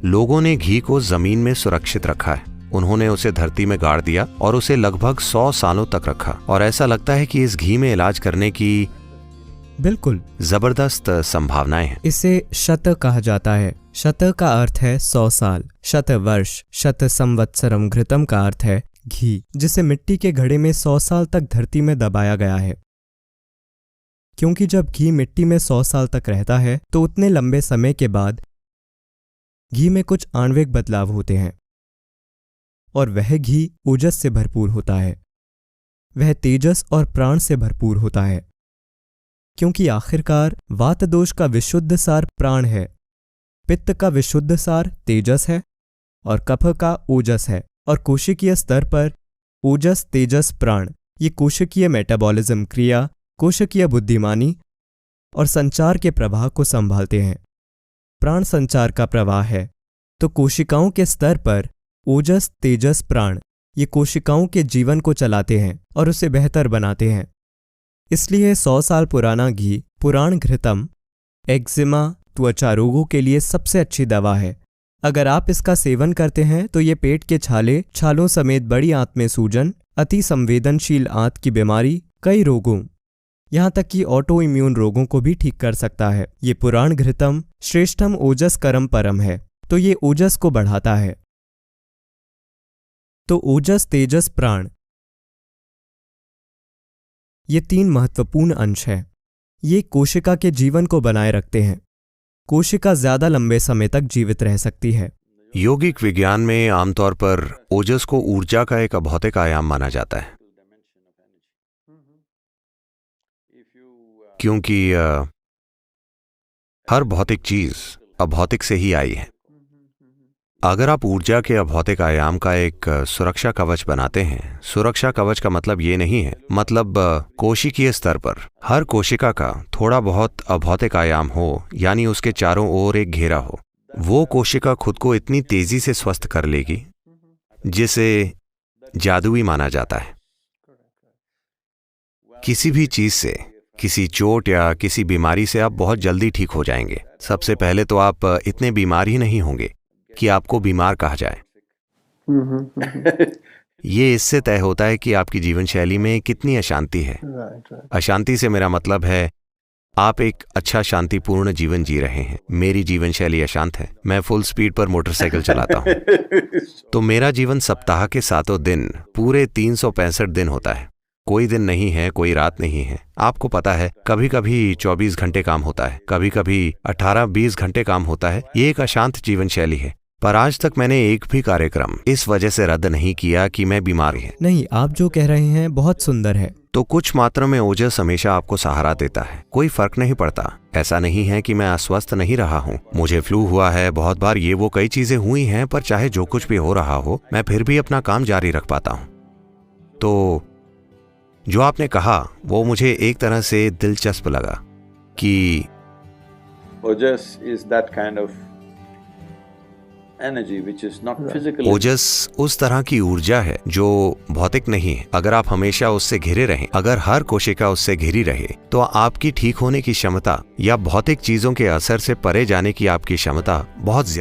लोगों ने घी को जमीन में सुरक्षित रखा है। उन्होंने उसे धरती में गाड़ दिया और उसे लगभग 100 सालों तक रखा, और ऐसा लगता है कि इस घी में इलाज करने की बिल्कुल जबरदस्त संभावनाएं हैं। इसे शत कहा जाता है। शत का अर्थ है 100 साल, शत वर्ष, शत संवत्सरम घृतम का अर्थ है घी, जिसे मिट्टी के घड़े में 100 साल तक धरती में दबाया गया है। क्योंकि जब घी मिट्टी में 100 साल तक रहता है तो उतने लंबे समय के बाद घी में कुछ आणविक बदलाव होते हैं और वह घी ओजस से भरपूर होता है। वह तेजस और प्राण से भरपूर होता है, क्योंकि आखिरकार वात दोष का विशुद्ध सार प्राण है, पित्त का विशुद्ध सार तेजस है और कफ का ओजस है। और कोशिकीय स्तर पर ओजस, तेजस, प्राण ये कोशिकीय मेटाबॉलिज्म क्रिया, कोशिकीय बुद्धिमानी और संचार के प्रवाह को संभालते हैं। प्राण संचार का प्रवाह है, तो कोशिकाओं के स्तर पर ओजस, तेजस, प्राण ये कोशिकाओं के जीवन को चलाते हैं और उसे बेहतर बनाते हैं। इसलिए 100 साल पुराना घी पुराण घृतम एक्जिमा, त्वचा रोगों के लिए सबसे अच्छी दवा है। अगर आप इसका सेवन करते हैं तो ये पेट के छालों समेत बड़ी आंत में सूजन, अति संवेदनशील आंत की बीमारी, कई रोगों, यहाँ तक कि ऑटो इम्यून रोगों को भी ठीक कर सकता है। ये पुराण घृतम श्रेष्ठम ओजस करम परम है, तो ये ओजस को बढ़ाता है। तो ओजस, तेजस, प्राण ये 3 महत्वपूर्ण अंश हैं। ये कोशिका के जीवन को बनाए रखते हैं। कोशिका ज्यादा लंबे समय तक जीवित रह सकती है। यौगिक विज्ञान में आमतौर पर ओजस को ऊर्जा का एक अभौतिक आयाम माना जाता है, क्योंकि हर भौतिक चीज अभौतिक से ही आई है। अगर आप ऊर्जा के अभौतिक आयाम का एक सुरक्षा कवच बनाते हैं, सुरक्षा कवच का मतलब ये नहीं है, मतलब कोशिकीय स्तर पर हर कोशिका का थोड़ा बहुत अभौतिक आयाम हो, यानी उसके चारों ओर एक घेरा हो, वो कोशिका खुद को इतनी तेजी से स्वस्थ कर लेगी जिसे जादुई माना जाता है। किसी भी चीज से, किसी चोट या किसी बीमारी से आप बहुत जल्दी ठीक हो जाएंगे। सबसे पहले तो आप इतने बीमार ही नहीं होंगे कि आपको बीमार कहा जाए। ये इससे तय होता है कि आपकी जीवन शैली में कितनी अशांति है। अशांति से मेरा मतलब है आप एक अच्छा शांतिपूर्ण जीवन जी रहे हैं। मेरी जीवन शैली अशांत है। मैं फुल स्पीड पर मोटरसाइकिल चलाता हूँ, तो मेरा जीवन सप्ताह के 7 दिन पूरे 365 दिन होता है। कोई दिन नहीं है, कोई रात नहीं है। आपको पता है, कभी कभी 24 घंटे काम होता है, कभी कभी 18-20 घंटे काम होता है। ये एक अशांत जीवन शैली है। पर आज तक मैंने एक भी कार्यक्रम इस वजह से रद्द नहीं किया कि मैं बीमार हूं। नहीं, आप जो कह रहे हैं बहुत सुंदर है। तो कुछ मात्रा में ओजस हमेशा आपको सहारा देता है। कोई फर्क नहीं पड़ता। ऐसा नहीं है कि मैं अस्वस्थ नहीं रहा हूँ। मुझे फ्लू हुआ है बहुत बार, ये वो कई चीजें हुई हैं, पर चाहे जो कुछ भी हो रहा हो, मैं फिर भी अपना काम जारी रख पाता हूँ। तो जो आपने कहा वो मुझे एक तरह से दिलचस्प लगा कि ओजस is that kind of energy which is not physically. ओजस उस तरह की ऊर्जा है जो भौतिक नहीं है। अगर आप हमेशा उससे घिरे रहें, अगर हर कोशिका उससे घिरी रहे, तो आपकी ठीक होने की क्षमता या भौतिक चीजों के असर से परे जाने की आपकी क्षमता बहुत